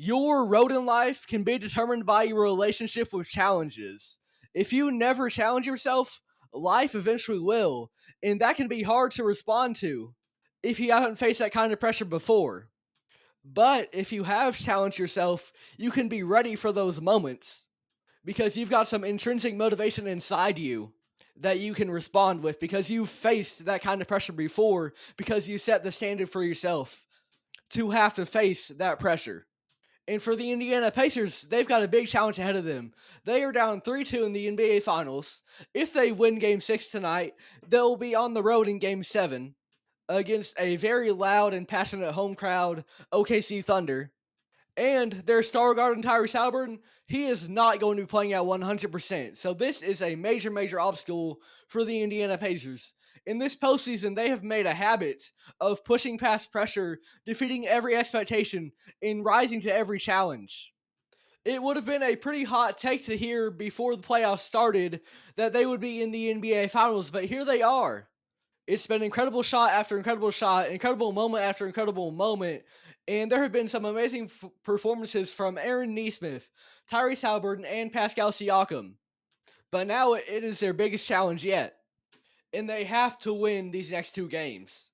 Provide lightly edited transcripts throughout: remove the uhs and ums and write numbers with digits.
Your road in life can be determined by your relationship with challenges. If you never challenge yourself, life eventually will, and that can be hard to respond to if you haven't faced that kind of pressure before. But if you have challenged yourself, you can be ready for those moments because you've got some intrinsic motivation inside you that you can respond with because you've faced that kind of pressure before because you set the standard for yourself to have to face that pressure. And for the Indiana Pacers, they've got a big challenge ahead of them. They are down 3-2 in the NBA Finals. If they win Game 6 tonight, they'll be on the road in Game 7 against a very loud and passionate home crowd, OKC Thunder. And their star guard, Tyrese Haliburton, he is not going to be playing at 100%. So this is a major, major obstacle for the Indiana Pacers. In this postseason, they have made a habit of pushing past pressure, defeating every expectation, and rising to every challenge. It would have been a pretty hot take to hear before the playoffs started that they would be in the NBA Finals, but here they are. It's been incredible shot after incredible shot, incredible moment after incredible moment, and there have been some amazing performances from Aaron Nesmith, Tyrese Haliburton, and Pascal Siakam. But now it is their biggest challenge yet, and they have to win these next two games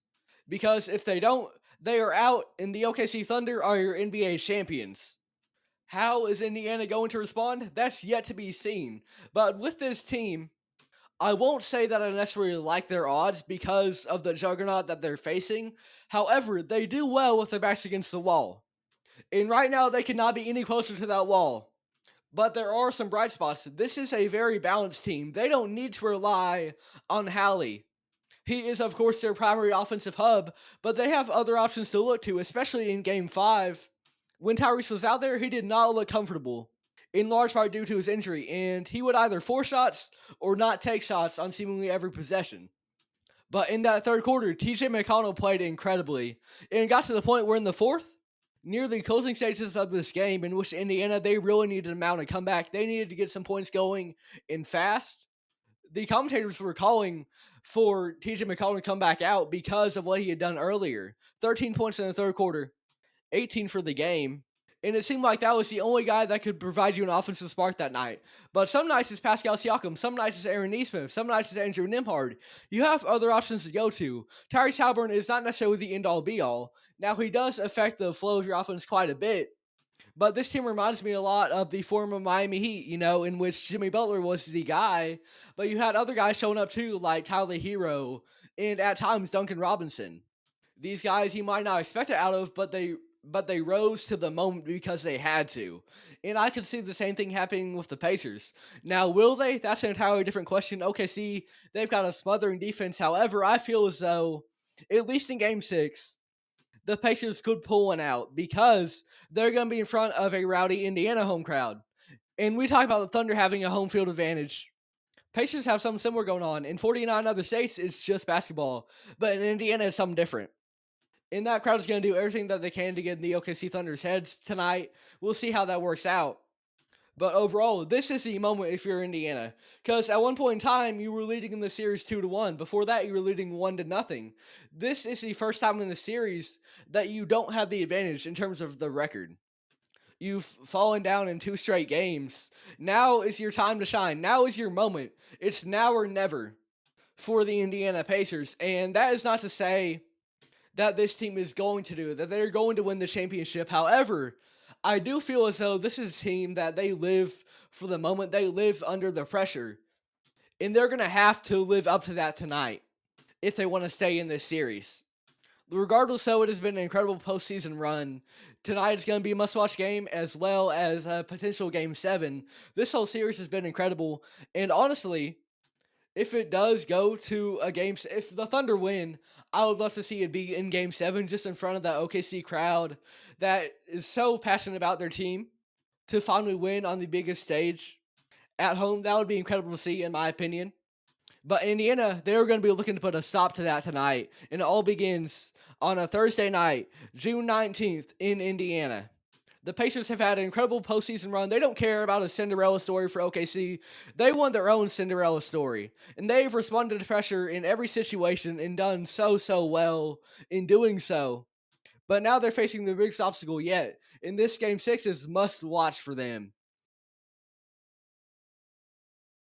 because if they don't, they are out, and the OKC Thunder are your NBA champions. How is Indiana going to respond? That's yet to be seen. But with this team, I won't say that I necessarily like their odds because of the juggernaut that they're facing. However, they do well with their backs against the wall. And right now, they cannot be any closer to that wall. But there are some bright spots. This is a very balanced team. They don't need to rely on Hallie. He is, of course, their primary offensive hub, but they have other options to look to, especially in Game 5. When Tyrese was out there, he did not look comfortable, in large part due to his injury, and he would either force shots or not take shots on seemingly every possession. But in that third quarter, TJ McConnell played incredibly, and it got to the point where in the fourth, near the closing stages of this game, in which Indiana, they really needed to mount a comeback. They needed to get some points going and fast. The commentators were calling for TJ McConnell to come back out because of what he had done earlier. 13 points in the third quarter, 18 for the game. And it seemed like that was the only guy that could provide you an offensive spark that night. But some nights it's Pascal Siakam, some nights it's Aaron Nesmith, some nights it's Andrew Nimhard. You have other options to go to. Tyrese Haliburton is not necessarily the end-all be-all. Now, he does affect the flow of your offense quite a bit, but this team reminds me a lot of the former Miami Heat, in which Jimmy Butler was the guy, but you had other guys showing up too, like Tyler Hero and at times Duncan Robinson. These guys you might not expect it out of, but they rose to the moment because they had to. And I could see the same thing happening with the Pacers. Now, will they? That's an entirely different question. OKC, they've got a smothering defense. However, I feel as though, at least in Game 6, the Pacers could pull one out because they're going to be in front of a rowdy Indiana home crowd. And we talk about the Thunder having a home field advantage. Pacers have something similar going on. In 49 other states, it's just basketball. But in Indiana, it's something different. And that crowd is going to do everything that they can to get in the OKC Thunder's heads tonight. We'll see how that works out. But overall, this is the moment if you're Indiana, because at one point in time you were leading in the series 2-1. Before that, you were leading 1-0. This is the first time in the series that you don't have the advantage in terms of the record. You've fallen down in two straight games. Now is your time to shine. Now is your moment. It's now or never for the Indiana Pacers, and that is not to say that this team is going to do, that they're going to win the championship. However, I do feel as though this is a team that they live for the moment. They live under the pressure. And they're going to have to live up to that tonight if they want to stay in this series. Regardless, though, it has been an incredible postseason run. Tonight is going to be a must-watch game as well as a potential Game 7. This whole series has been incredible. And honestly, if it does go to a game, if the Thunder win, I would love to see it be in Game 7, just in front of that OKC crowd that is so passionate about their team to finally win on the biggest stage at home. That would be incredible to see, in my opinion. But Indiana, they're going to be looking to put a stop to that tonight. And it all begins on a Thursday night, June 19th, in Indiana. The Pacers have had an incredible postseason run. They don't care about a Cinderella story for OKC. They want their own Cinderella story. And they've responded to pressure in every situation and done so well in doing so. But now they're facing the biggest obstacle yet. and this game 6 is must watch for them.